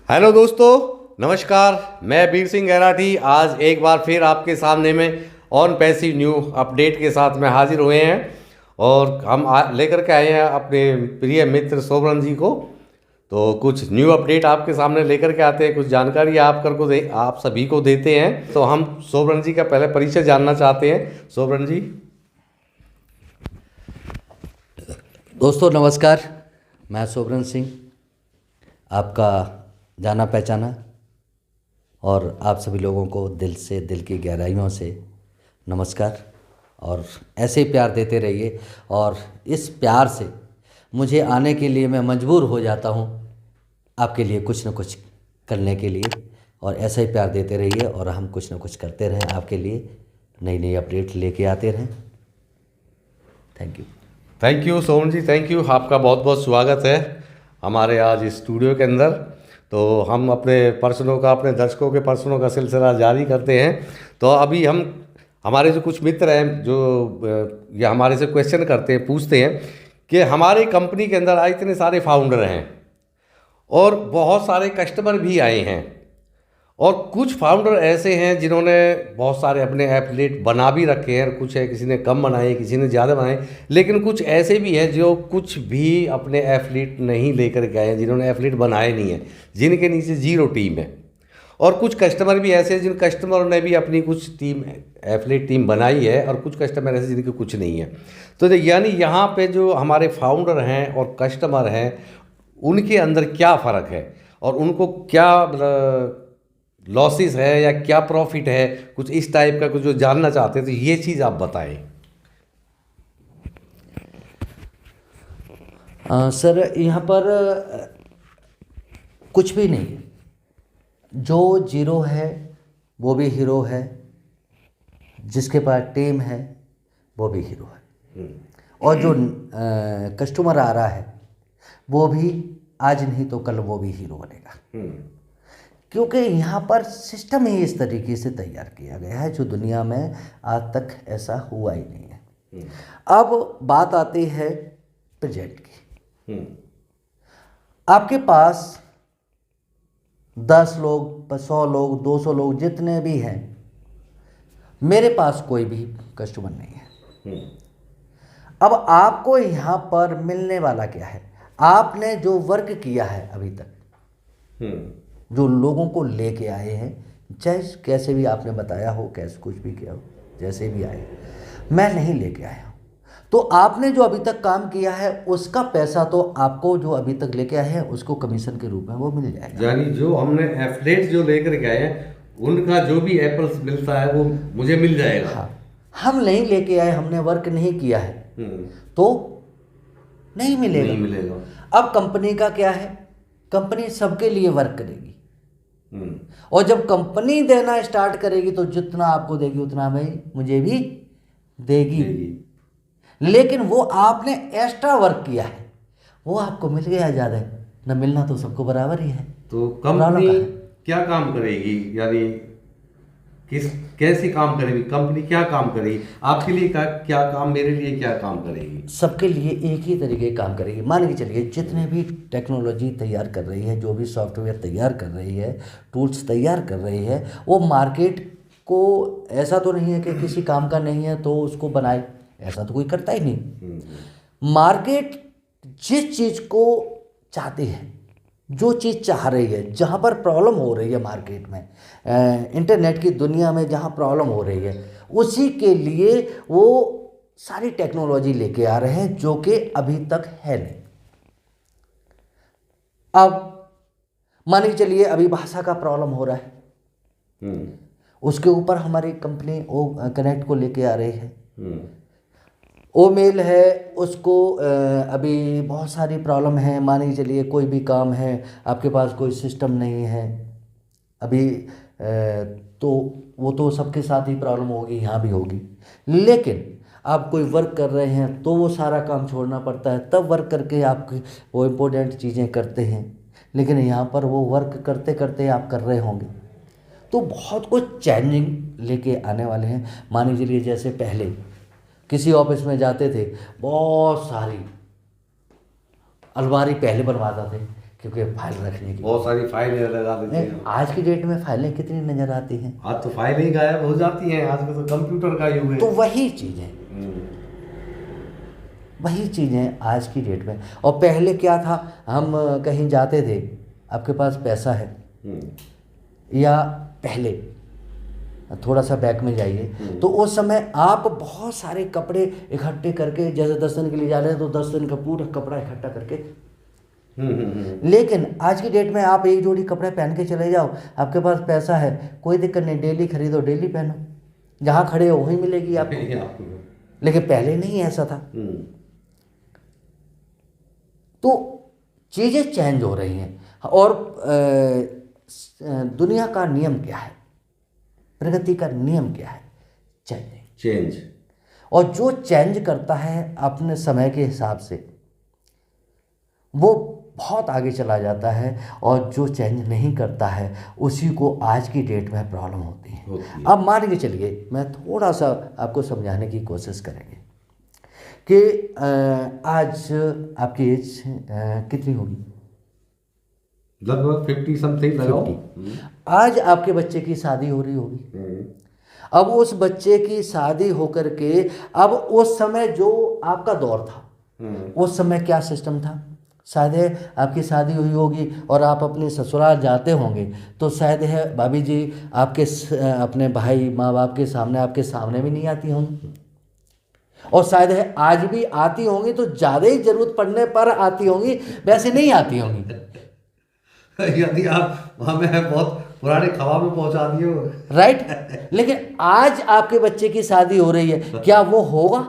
Hello दोस्तों, नमस्कार। मैं वीर सिंह गैराठी आज एक बार फिर आपके सामने में ऑन पैसिव न्यू अपडेट के साथ में हाजिर हुए हैं। और हम लेकर के आए हैं अपने प्रिय मित्र सोबरन जी को। तो कुछ न्यू अपडेट आपके सामने लेकर के आते हैं, कुछ जानकारी आप सभी को देते हैं। तो हम सोबरन जी का पहले परिचय जानना चाहते हैं। सोबरन जी। दोस्तों नमस्कार। मैं सोबरन सिंह, आपका जाना पहचाना, और आप सभी लोगों को दिल से, दिल की गहराइयों से नमस्कार। और ऐसे ही प्यार देते रहिए, और इस प्यार से मुझे आने के लिए मैं मजबूर हो जाता हूँ आपके लिए कुछ न कुछ करने के लिए। और ऐसा ही प्यार देते रहिए और हम कुछ न कुछ करते रहें, आपके लिए नई नई अपडेट लेके आते रहें। Thank you. Thank you Sobran ji, thank you. आपका बहुत बहुत स्वागत है हमारे आज इस स्टूडियो के अंदर। तो हम अपने दर्शकों के प्रश्नों का सिलसिला जारी करते हैं। तो अभी हमारे जो कुछ मित्र हैं जो ये हमारे से क्वेश्चन करते हैं, पूछते हैं कि हमारी कंपनी के अंदर आज इतने सारे फाउंडर हैं और बहुत सारे कस्टमर भी आए हैं, और कुछ फाउंडर ऐसे हैं जिन्होंने बहुत सारे अपने एफिलिएट बना भी रखे हैं। कुछ है, किसी ने कम बनाए, किसी ने ज़्यादा बनाए, लेकिन कुछ ऐसे भी हैं जो कुछ भी अपने एफिलिएट नहीं लेकर के आए हैं, जिन्होंने एफिलिएट बनाए नहीं हैं, जिनके नीचे जीरो टीम है। और कुछ कस्टमर भी ऐसे हैं जिन कस्टमरों ने भी अपनी कुछ टीम, एफिलिएट टीम बनाई है, और कुछ कस्टमर ऐसे जिनके कुछ नहीं है। तो यानी यहाँ पे जो हमारे फाउंडर हैं और कस्टमर हैं, उनके अंदर क्या फ़र्क है और उनको क्या लॉसेस है या क्या प्रॉफिट है, कुछ इस टाइप का कुछ जो जानना चाहते हैं, तो ये चीज़ आप बताएं। सर यहाँ पर कुछ भी नहीं है। जो जीरो है वो भी हीरो है, जिसके पास टीम है वो भी हीरो है, और जो कस्टमर आ रहा है वो भी आज नहीं तो कल वो भी हीरो बनेगा। क्योंकि यहाँ पर सिस्टम ही इस तरीके से तैयार किया गया है जो दुनिया में आज तक ऐसा हुआ ही नहीं है। अब बात आती है प्रेजेंट की। आपके पास 10 लोग, 100 लोग, 200 लोग, जितने भी हैं, मेरे पास कोई भी कस्टमर नहीं है। अब आपको यहाँ पर मिलने वाला क्या है? आपने जो वर्क किया है अभी तक, जो लोगों को लेके आए हैं, चाहे कैसे भी आपने बताया हो, कैसे कुछ भी किया हो, जैसे भी आए, मैं नहीं लेके आया हूँ। तो आपने जो अभी तक काम किया है उसका पैसा तो आपको जो अभी तक लेके आए हैं उसको कमीशन के रूप में वो मिल जाएगा। यानी जो हमने एफिलिएट जो लेकर के आए हैं, उनका जो भी एप्पल्स मिलता है वो मुझे मिल जाएगा। हाँ, हम नहीं लेके आए, हमने वर्क नहीं किया है तो नहीं मिलेगा। नहीं मिलेगा। अब कंपनी का क्या है? कंपनी सबके लिए वर्क करेगी, और जब कंपनी देना स्टार्ट करेगी तो जितना आपको देगी उतना मुझे भी देगी। लेकिन वो आपने एक्स्ट्रा वर्क किया है, वो आपको मिल गया ज़्यादा, न मिलना तो सबको बराबर ही है। तो कंपनी क्या काम करेगी, यानी कैसे काम करेगी कंपनी, क्या काम करेगी आपके लिए, क्या काम, मेरे लिए क्या काम करेगी? सबके लिए एक ही तरीके काम करेगी। मान के चलिए जितने भी टेक्नोलॉजी तैयार कर रही है, जो भी सॉफ्टवेयर तैयार कर रही है, टूल्स तैयार कर रही है, वो मार्केट को, ऐसा तो नहीं है कि किसी काम का नहीं है तो उसको बनाए, ऐसा तो कोई करता ही नहीं। मार्केट जिस चीज़ को चाहती है, जो चीज़ चाह रही है, जहाँ पर प्रॉब्लम हो रही है मार्केट में, इंटरनेट की दुनिया में जहाँ प्रॉब्लम हो रही है, उसी के लिए वो सारी टेक्नोलॉजी लेके आ रहे हैं जो कि अभी तक है नहीं। अब मान के चलिए अभी भाषा का प्रॉब्लम हो रहा है, उसके ऊपर हमारी कंपनी ओ कनेक्ट को लेके आ रही है। ओ मेल है, उसको अभी बहुत सारी प्रॉब्लम है। मान के चलिए कोई भी काम है, आपके पास कोई सिस्टम नहीं है अभी, तो वो तो सबके साथ ही प्रॉब्लम होगी, यहाँ भी होगी। लेकिन आप कोई वर्क कर रहे हैं तो वो सारा काम छोड़ना पड़ता है, तब वर्क करके आप वो इम्पोर्टेंट चीज़ें करते हैं। लेकिन यहाँ पर वो वर्क करते करते आप कर रहे होंगे, तो बहुत कुछ चेंजिंग लेके आने वाले हैं। मान लीजिए जैसे पहले किसी ऑफिस में जाते थे, बहुत सारी अलमारी पहले बनवाता थे, क्योंकि फाइल रखने की बहुत सारी फाइलें लगा देते हैं। आज की डेट में फाइलें कितनी नज़र आती हैं। आज तो फाइलें ही गायब हो जाती हैं, आज तो कंप्यूटर का युग है। तो वही चीज़ें वही चीज़ें आज की डेट में। और पहले क्या था, हम कहीं जाते थे, आपके पास पैसा है, या पहले थोड़ा सा बैक में जाइए तो उस समय आप बहुत सारे कपड़े इकट्ठे करके, जैसे 10 दिन के लिए जा रहे हैं तो 10 दिन का पूरा कपड़ा इकट्ठा करके। लेकिन आज की डेट में आप एक जोड़ी कपड़े पहन के चले जाओ, आपके पास पैसा है, कोई दिक्कत नहीं, डेली खरीदो, डेली पहनो, जहाँ खड़े हो वहीं मिलेगी आपको। लेकिन पहले नहीं ऐसा था। तो चीज़ें चेंज हो रही हैं। और दुनिया का नियम क्या है, प्रगति का नियम क्या है? चेंज। और जो चेंज करता है अपने समय के हिसाब से वो बहुत आगे चला जाता है, और जो चेंज नहीं करता है उसी को आज की डेट में प्रॉब्लम होती है। अब मान के चलिए, मैं थोड़ा सा आपको समझाने की कोशिश करेंगे कि आज आपकी एज कितनी होगी? लगभग 50 समथिंग लगाओ। आज आपके बच्चे की शादी हो रही होगी। अब उस बच्चे की शादी होकर के, अब उस समय जो आपका दौर था, उस समय क्या सिस्टम था? शायद है आपकी शादी हुई होगी और आप अपने ससुराल जाते होंगे, तो शायद है भाभी जी आपके अपने भाई माँ बाप के सामने, आपके सामने भी नहीं आती होंगी, और शायद है आज भी आती होंगी तो ज़्यादा ही जरूरत पड़ने पर आती होंगी, वैसे नहीं आती होंगी। यदि आप हमें बहुत पुराने ख्वाब में पहुंचा दिए हो। राइट। लेकिन आज आपके बच्चे की शादी हो रही है, क्या वो होगा?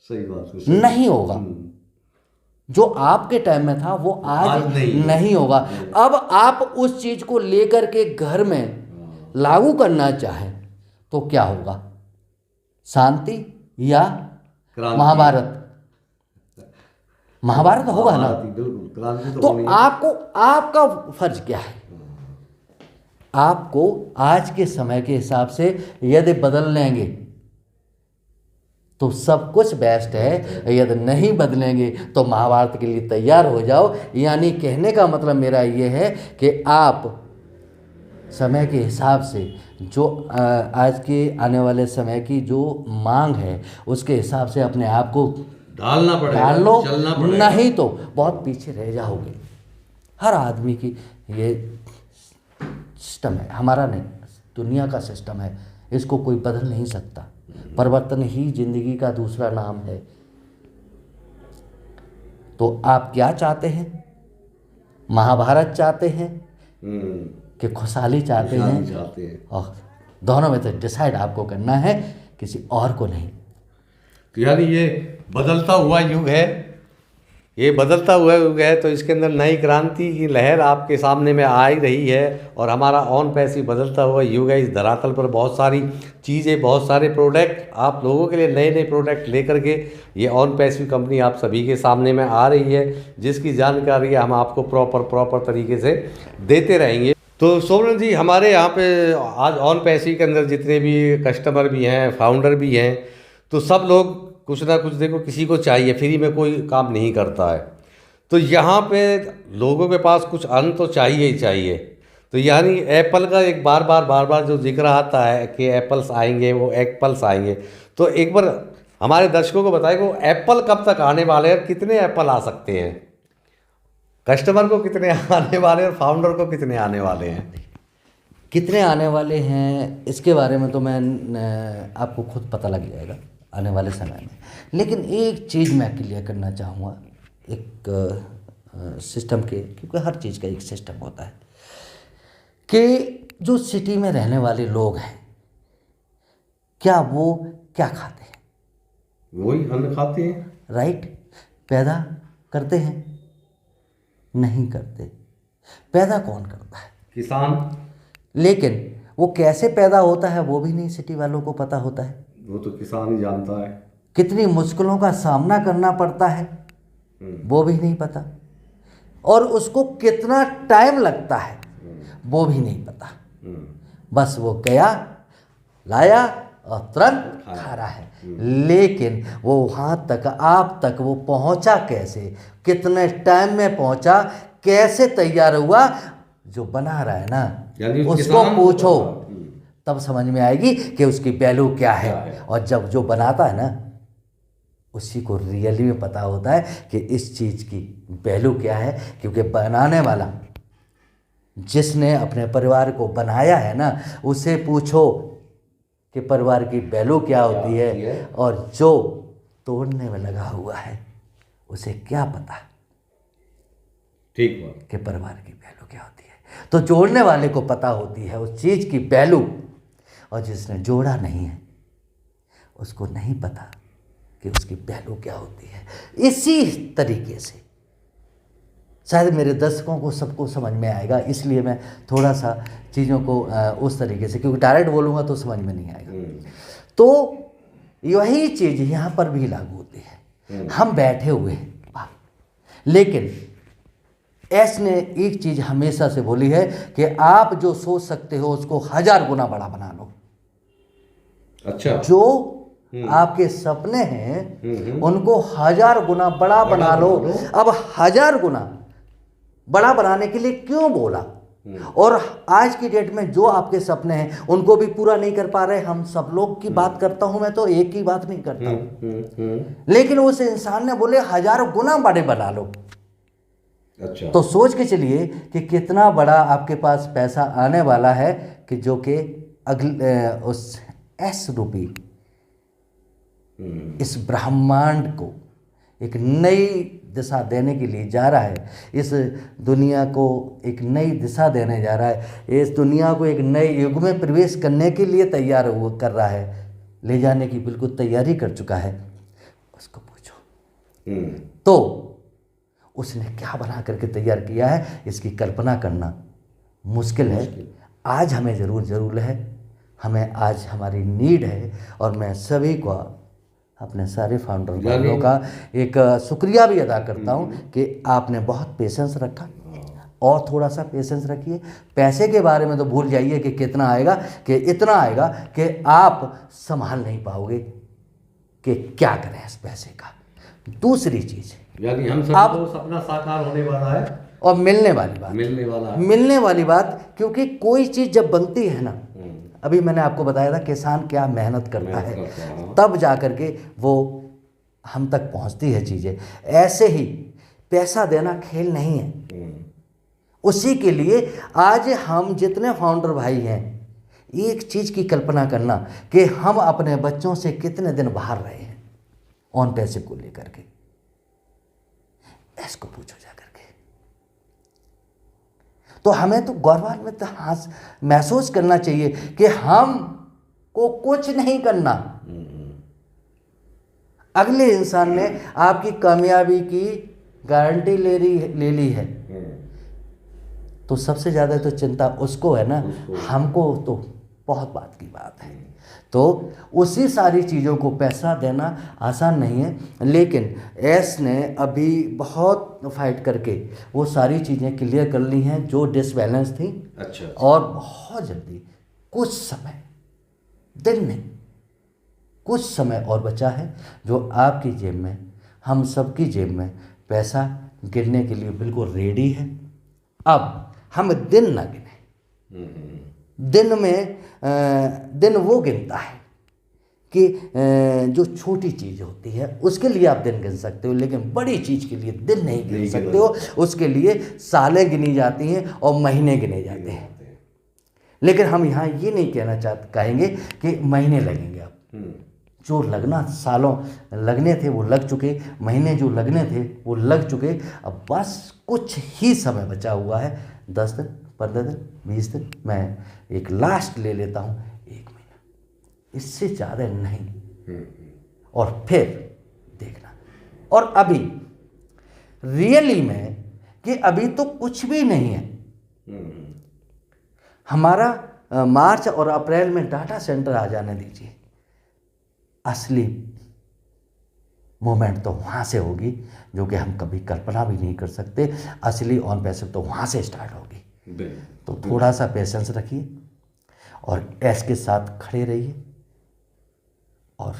सही बात है। नहीं होगा। जो आपके टाइम में था वो आज नहीं होगा। अब आप उस चीज को लेकर के घर में लागू करना चाहें तो क्या होगा? शांति या महाभारत? महाभारत होगा ना। तो आपको, आपका फर्ज क्या है? आपको आज के समय के हिसाब से यदि बदल लेंगे तो सब कुछ बेस्ट है, यदि नहीं बदलेंगे तो महाभारत के लिए तैयार हो जाओ। यानी कहने का मतलब मेरा ये है कि आप समय के हिसाब से जो आज के आने वाले समय की जो मांग है उसके हिसाब से अपने आप को डालना पड़ेगा, डाल लो, चलना पड़ेगा। नहीं तो बहुत पीछे रह जाओगे। हर आदमी की ये सिस्टम है, हमारा नहीं, दुनिया का सिस्टम है, इसको कोई बदल नहीं सकता। परिवर्तन ही जिंदगी का दूसरा नाम है। तो आप क्या चाहते हैं? महाभारत चाहते हैं कि खुशहाली चाहते हैं? और दोनों में से डिसाइड आपको करना है, किसी और को नहीं। तो यानी ये बदलता हुआ युग है, ये बदलता हुआ युग है, तो इसके अंदर नई क्रांति की लहर आपके सामने में आ ही रही है। और हमारा ऑन पैसिव बदलता हुआ युग है। इस धरातल पर बहुत सारी चीज़ें, बहुत सारे प्रोडक्ट आप लोगों के लिए नए नए प्रोडक्ट लेकर के ये ऑन पैसिव कंपनी आप सभी के सामने में आ रही है, जिसकी जानकारी हम आपको प्रॉपर तरीके से देते रहेंगे। तो सोमन जी, हमारे यहाँ पे आज ऑन पैसिव के अंदर जितने भी कस्टमर भी हैं, फाउंडर भी हैं, तो सब लोग कुछ ना कुछ, देखो किसी को चाहिए, फ्री में कोई काम नहीं करता है। तो यहाँ पे लोगों के पास कुछ अन्न तो चाहिए ही चाहिए। तो यानी एप्पल का एक बार बार जो जिक्र आता है कि एप्पल्स आएंगे, वो एप्पल्स आएंगे, तो एक बार हमारे दर्शकों को बताएं वो एप्पल कब तक आने वाले हैं, कितने एप्पल आ सकते हैं, कस्टमर को कितने आने वाले हैं और फाउंडर को कितने आने वाले हैं? कितने आने वाले हैं इसके बारे में तो मैं आपको खुद पता लग जाएगा आने वाले समय में। लेकिन एक चीज़ मैं क्लियर करना चाहूँगा, एक सिस्टम के, क्योंकि हर चीज़ का एक सिस्टम होता है, कि जो सिटी में रहने वाले लोग हैं, क्या वो क्या खाते हैं? वही अन्न खाते हैं। राइट। पैदा करते हैं? नहीं करते। पैदा कौन करता है? किसान। लेकिन वो कैसे पैदा होता है वो भी नहीं सिटी वालों को पता होता है। वो तो किसान ही जानता है। कितनी मुश्किलों का सामना करना पड़ता है वो भी नहीं पता, और उसको कितना टाइम लगता है वो भी नहीं पता। बस वो गया, लाया और तुरंत खा रहा है। लेकिन वो वहाँ तक, आप तक वो पहुँचा कैसे, कितने टाइम में पहुँचा, कैसे तैयार हुआ, जो बना रहा है ना यानी उसको किसान को पूछो, पता। तब समझ में आएगी कि उसकी वैल्यू क्या है। और जब जो बनाता है ना उसी को रियली में पता होता है कि इस चीज़ की वैल्यू क्या है। क्योंकि बनाने वाला, जिसने अपने परिवार को बनाया है ना, उसे पूछो कि परिवार की वैल्यू क्या होती है, और जो तोड़ने में लगा हुआ है उसे क्या पता ठीक बात। कि परिवार की वैल्यू क्या होती है। तो जोड़ने वाले को पता होती है उस चीज़ की वैल्यू, और जिसने जोड़ा नहीं है उसको नहीं पता कि उसकी वैल्यू क्या होती है। इसी तरीके से शायद मेरे दर्शकों को सबको समझ में आएगा, इसलिए मैं थोड़ा सा चीज़ों को उस तरीके से, क्योंकि डायरेक्ट बोलूँगा तो समझ में नहीं आएगा। तो यही चीज़ यहाँ पर भी लागू होती है। हम बैठे हुए हैं, लेकिन एस ने एक चीज़ हमेशा से बोली है कि आप जो सोच सकते हो उसको 1000 गुना बड़ा बना लो। अच्छा। जो आपके सपने हैं उनको 1000 गुना बड़ा बना लो। अब 1000 गुना बड़ा बनाने के लिए क्यों बोला? और आज की डेट में जो आपके सपने हैं उनको भी पूरा नहीं कर पा रहे। हम सब लोग की बात करता हूं, मैं तो एक ही बात नहीं करता हूं, लेकिन उस इंसान ने बोले 1000 गुना बड़े बना लो। अच्छा। तो सोच के चलिए कि कितना बड़ा आपके पास पैसा आने वाला है, कि जो कि अगले उस एस रूपी इस ब्रह्मांड को एक नई दिशा देने के लिए जा रहा है। इस दुनिया को एक नई दिशा देने जा रहा है। इस दुनिया को एक नए युग में प्रवेश करने के लिए तैयार कर रहा है, ले जाने की बिल्कुल तैयारी कर चुका है। उसको पूछो तो उसने क्या बना करके तैयार किया है, इसकी कल्पना करना मुश्किल है। आज हमें ज़रूर है, हमें आज हमारी नीड है। और मैं सभी को, अपने सारे फाउंडर भाइयों का एक शुक्रिया भी अदा करता हूं कि आपने बहुत पेशेंस रखा, और थोड़ा सा पेशेंस रखिए। पैसे के बारे में तो भूल जाइए कि कितना आएगा, कि इतना आएगा कि आप संभाल नहीं पाओगे कि क्या करें इस पैसे का। दूसरी चीज़, यानी हम सबको सपना साकार होने वाला है, और मिलने वाली बात, मिलने वाली बात। क्योंकि कोई चीज़ जब बनती है ना, अभी मैंने आपको बताया था किसान क्या मेहनत करता है, तब जा कर के वो हम तक पहुंचती है चीज़ें। ऐसे ही पैसा देना खेल नहीं है। उसी के लिए आज हम जितने फाउंडर भाई हैं, एक चीज़ की कल्पना करना कि हम अपने बच्चों से कितने दिन बाहर रहे हैं ऑन पैसे को लेकर के। इसको पूछो जा करके। तो हमें तो गौरवान्वित महसूस करना चाहिए कि हम को कुछ नहीं करना। अगले इंसान ने आपकी कामयाबी की गारंटी ले ली है, तो सबसे ज़्यादा तो चिंता उसको है ना, हमको तो बहुत बात की बात है। तो उसी सारी चीज़ों को पैसा देना आसान नहीं है, लेकिन एस ने अभी बहुत फाइट करके वो सारी चीज़ें क्लियर कर ली हैं जो डिसबैलेंस थी। अच्छा। और बहुत जल्दी, कुछ समय, दिन नहीं, कुछ समय और बचा है, जो आपकी जेब में, हम सबकी जेब में पैसा गिरने के लिए बिल्कुल रेडी है। अब हम दिन ना गिने, दिन में दिन वो गिनता है कि जो छोटी चीज़ होती है उसके लिए आप दिन गिन सकते हो, लेकिन बड़ी चीज़ के लिए दिन नहीं गिन सकते हो। उसके लिए सालें गिनी जाती हैं और महीने गिने जाते हैं। लेकिन हम यहाँ ये नहीं कहेंगे कि महीने लगेंगे। अब जो लगना सालों लगने थे वो लग चुके, महीने जो लगने थे वो लग चुके। अब बस कुछ ही समय बचा हुआ है, 10 दिन, 15 दिन, 20 दिन, मैं एक लास्ट ले लेता हूँ 1 महीना, इससे ज़्यादा नहीं। और फिर देखना। और अभी रियली में कि अभी तो कुछ भी नहीं है। हमारा मार्च और अप्रैल में डाटा सेंटर आ जाने दीजिए, असली मूवमेंट तो वहाँ से होगी जो कि हम कभी कल्पना भी नहीं कर सकते। असली ऑन पैसे तो वहाँ से स्टार्ट होगी। तो थोड़ा सा पेशेंस रखिए और एस के साथ खड़े रहिए, और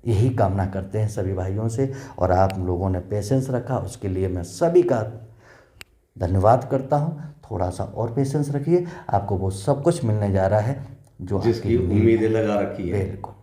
यही कामना करते हैं सभी भाइयों से। और आप लोगों ने पेशेंस रखा, उसके लिए मैं सभी का धन्यवाद करता हूँ। थोड़ा सा और पेशेंस रखिए, आपको वो सब कुछ मिलने जा रहा है जो जिसकी आपकी नीड उम्मीदें लगा रखी है। बिल्कुल।